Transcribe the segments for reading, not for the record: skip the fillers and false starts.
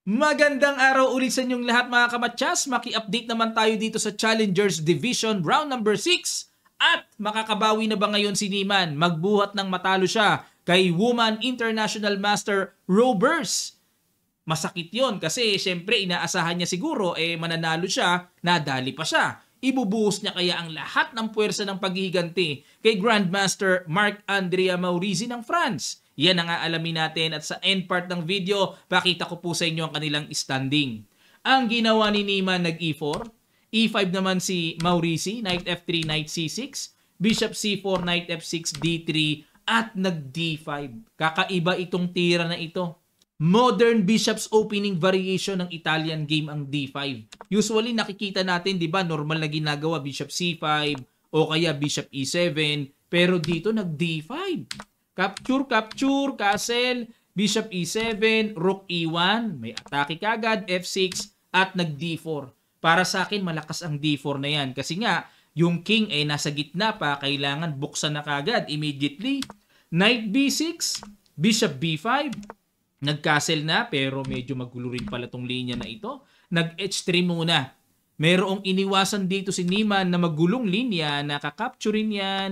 Magandang araw ulit sa inyong lahat mga kamatyas. Maki-update naman tayo dito sa Challengers Division round number 6. At makakabawi na ba ngayon si Niemann? Magbuhat ng matalo siya kay Woman International Master Robers. Masakit yon kasi syempre inaasahan niya siguro mananalo siya, nadali pa siya. Ibubuhos niya kaya ang lahat ng puwersa ng paghihiganti kay Grandmaster Marc-Andrea Maurizi ng France. Yan ang aalamin natin at sa end part ng video, pakita ko po sa inyo ang kanilang standing. Ang ginawa ni Niemann nag-E4, E5 naman si Maurizi, Knight F3, Knight C6, Bishop C4, Knight F6, D3 at nag-D5. Kakaiba itong tira na ito. Modern Bishop's opening variation ng Italian game ang D5. Usually nakikita natin, 'di ba, normal na ginagawa Bishop C5 o kaya Bishop E7, pero dito nag D5. Capture, capture, castle, Bishop E7, Rook E1, may atake kagad, F6 at nag D4. Para sa akin malakas ang D4 na 'yan kasi nga yung king nasa gitna pa, kailangan buksan na kagad immediately. Knight B6, Bishop B5, nag-castle na pero medyo magulo rin pala tong linya na ito. Nag-H3 muna. Merong iniwasan dito si Niemann na magulong linya, nakakapturein yan.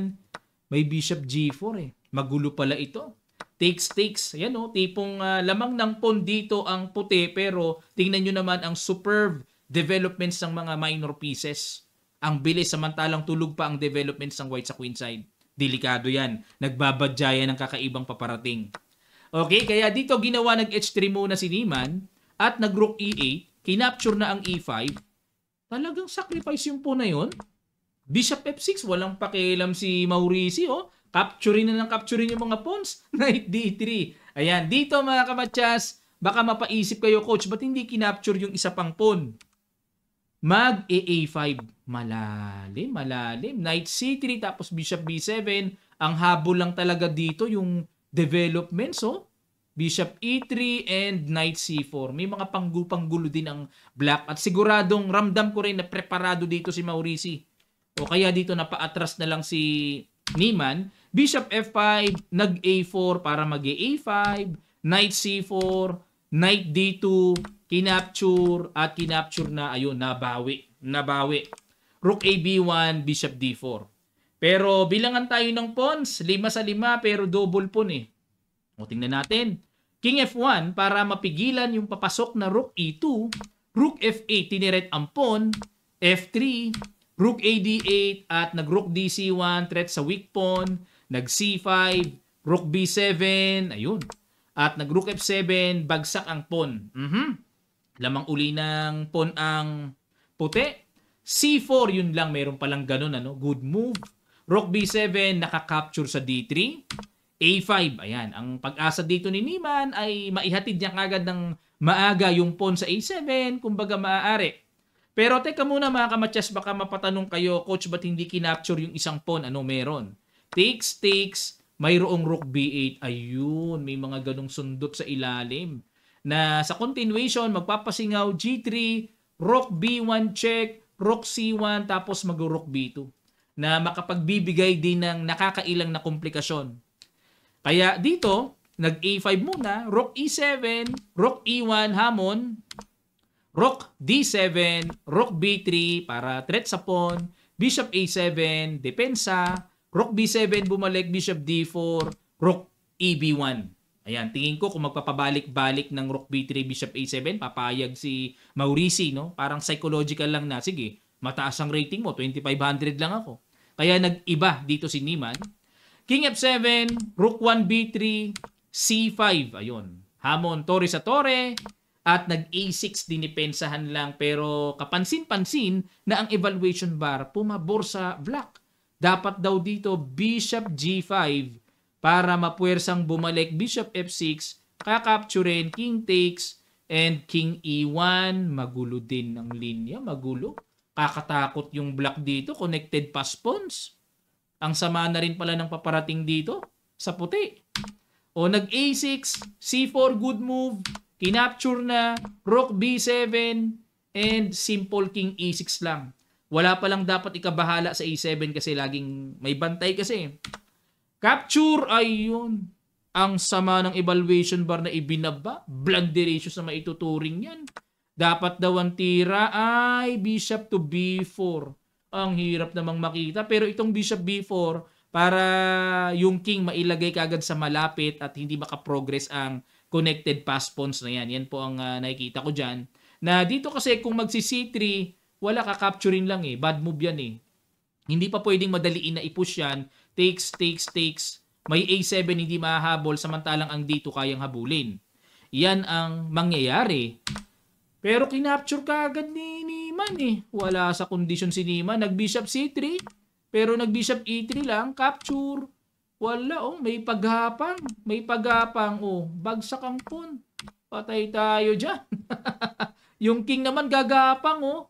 May Bishop G4 Magulo pala ito. Takes. Ayan tipong lamang ng pawn dito ang puti pero tingnan nyo naman ang superb developments ng mga minor pieces. Ang bilis samantalang tulog pa ang developments ng white sa queen side. Delikado yan. Nagbabadyayan ng kakaibang paparating. Okay, kaya dito ginawa nag-H3 muna si Niemann at nag-Rook E8, kinapture na ang E5. Talagang sacrifice yung pawn na yun. Bishop F6, walang pakialam si Maurizi, Capturein na ng capturein yung mga pawns. Knight D3. Ayan, dito mga kamatyas, baka mapaisip kayo, coach, ba't hindi kinapture yung isa pang pawn? Mag-A5. Malalim. Knight C3 tapos Bishop B7. Ang habol lang talaga dito yung developments, Bishop E3 and Knight C4. May mga panggulo din ang black at siguradong ramdam ko rin na preparado dito si Maurizi. O kaya dito napaatras na lang si Niemann. Bishop F5, nag-A4 para mag-A5, Knight C4, Knight D2, kinapture at kinapture na, ayun, nabawi. Rook AB1, Bishop D4. Pero bilangan tayo ng pawns, 5 sa 5 pero double pawn O tingnan natin. King F1 para mapigilan yung papasok na Rook E2, Rook F8 tiniret ang pawn, F3, Rook AD8 at nag-Rook DC1 threat sa weak pawn, nag-C5, Rook B7, ayun. At nag-Rook F7, bagsak ang pawn. Lamang uli ng pawn ang puti. C4, yun lang, meron palang ganun, good move. Rook B7, nakakapture sa D3. A5, ayan. Ang pag-asa dito ni Niemann ay maihatid niya kagad ng maaga yung pawn sa A7, kumbaga maaari. Pero teka muna mga kamatyas, baka mapatanong kayo, coach, ba't hindi kinapture yung isang pawn? Ano meron? Takes, mayroong Rook B8. Ayun, may mga ganong sundot sa ilalim. Na sa continuation, magpapasingaw G3, Rook B1 check, Rook C1, tapos mag-Rook B2. Na makapagbibigay din ng nakakailang na komplikasyon. Kaya dito, nag-A5 muna, Rook E7, Rook E1, hamon, Rook D7, Rook B3 para threat sa pawn, Bishop A7, depensa, Rook B7, bumalik, Bishop D4, Rook EB1. Ayan, tingin ko kung magpapabalik-balik ng Rook B3, Bishop A7, papayag si Maurizi, Parang psychological lang na, sige, mataas ang rating mo, 2,500 lang ako. Kaya nag-iba dito si Niemann. King F7, Rook 1 B3, C5. Ayun. Hamon, torre sa torre. At nag-A6, dinipensahan lang. Pero kapansin-pansin na ang evaluation bar pumabor sa black. Dapat daw dito Bishop G5 para mapuwersang bumalik Bishop F6, kakapturein, King takes, and King E1. Magulo din ang linya. Magulo. Kakatakot yung black dito. Connected pass pawns. Ang sama na rin pala ng paparating dito sa puti. O nag-A6, C4, good move, kinapture na, Rook B7, and simple King E6 lang. Wala pa lang dapat ikabahala sa A7 kasi laging may bantay kasi. Capture, ayun. Ang sama ng evaluation bar na ibinaba. Blunder ratios na maituturing yan. Dapat daw ang tira ay bishop to b4. Ang hirap namang makita. Pero itong bishop b4, para yung king mailagay kagad sa malapit at hindi makaprogress ang connected pass pawns na yan. Yan po ang nakikita ko dyan. Na dito kasi kung magsi-c3, wala ka-capturing lang eh. Bad move yan eh. Hindi pa pwedeng madaliin na i-push yan. Takes, takes, takes. May A7 hindi mahahabol samantalang ang D2 kayang habulin. Yan ang mangyayari. Pero kinapture ka agad ni Niemann eh. Wala sa kondisyon si Niemann. Nag-bishop C3. Pero nag-bishop E3 lang. Capture. Wala oh. May paghapang. May paghapang oh. Bagsak ang pawn. Patay tayo dyan. Yung king naman gagapang oh.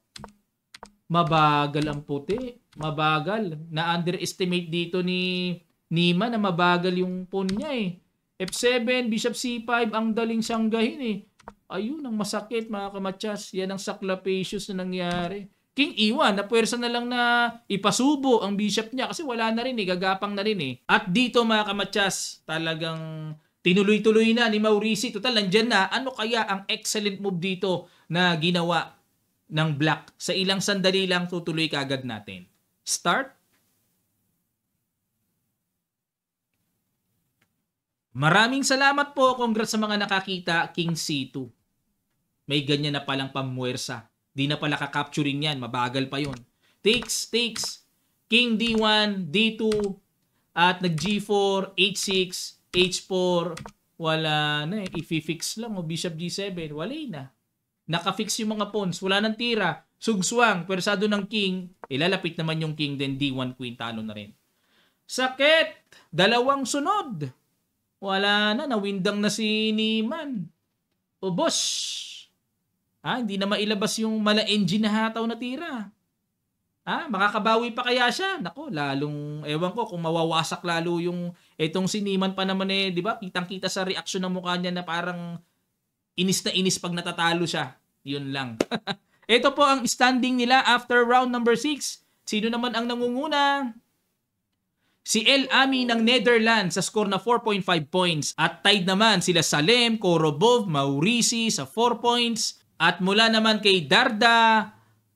Mabagal ang puti. Mabagal. Na-underestimate dito ni Niemann na mabagal yung pawn niya eh. F7, bishop C5, ang daling sanggahin eh. Ayun, ang masakit mga kamatsas. Yan ang saklapacious na nangyari. King E1, na puwersa na lang na ipasubo ang bishop niya kasi wala na rin eh, gagapang na rin eh. At dito mga kamatsas, talagang tinuloy-tuloy na ni Maurici. Total, nandyan na. Ano kaya ang excellent move dito na ginawa ng black? Sa ilang sandali lang, tutuloy kagad natin. Start. Maraming salamat po. Congrats sa mga nakakita. King C2. May ganyan na palang pamuwersa. Di na pala ka-capturing yan. Mabagal pa yon. Takes, takes. King D1, D2, at nag-G4, H6, H4. Wala na eh. I-fix lang o Bishop G7. Wala na. Naka-fix yung mga pawns. Wala nang tira. Sugswang. Pwersado ng king. Ilalapit naman yung king. Then D1 queen. Talo na rin. Sakit. Dalawang sunod. Wala na, nawindang na si Niemann. Ubos. Hindi na mailabas yung mala engine na hataw na tira. Makakabawi pa kaya siya? Nako, lalong, ewan ko kung mawawasak lalo yung, etong si Niemann pa naman eh, di ba? Kitang-kita sa reaksyon ng mukha niya na parang inis na inis pag natatalo siya. Yun lang. Ito po ang standing nila after round number 6. Sino naman ang nangunguna? Si El Ami ng Netherlands sa score na 4.5 points. At tied naman sila Salem, Korobov, Maurici sa 4 points. At mula naman kay Darda,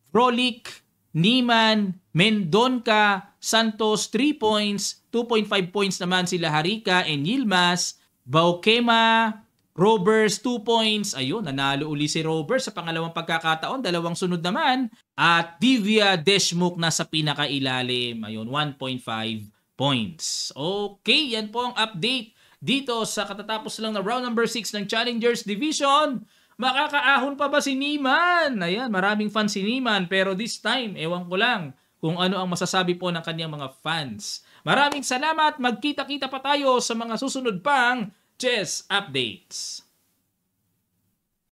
Frolik, Niemann, Mendonca, Santos 3 points. 2.5 points naman sila Harika and Yilmaz. Baukema, Roberts 2 points. Ayun, nanalo uli si Roberts sa pangalawang pagkakataon. Dalawang sunod naman. At Divya Deshmukh nasa pinakailalim. Ayun, 1.5 points. Okay, yan po ang update dito sa katatapos lang na round number 6 ng Challengers Division. Makakaahon pa ba si Niemann? Ayan, maraming fans si Niemann pero this time, ewan ko lang kung ano ang masasabi po ng kanyang mga fans. Maraming salamat. Magkita-kita pa tayo sa mga susunod pang chess updates.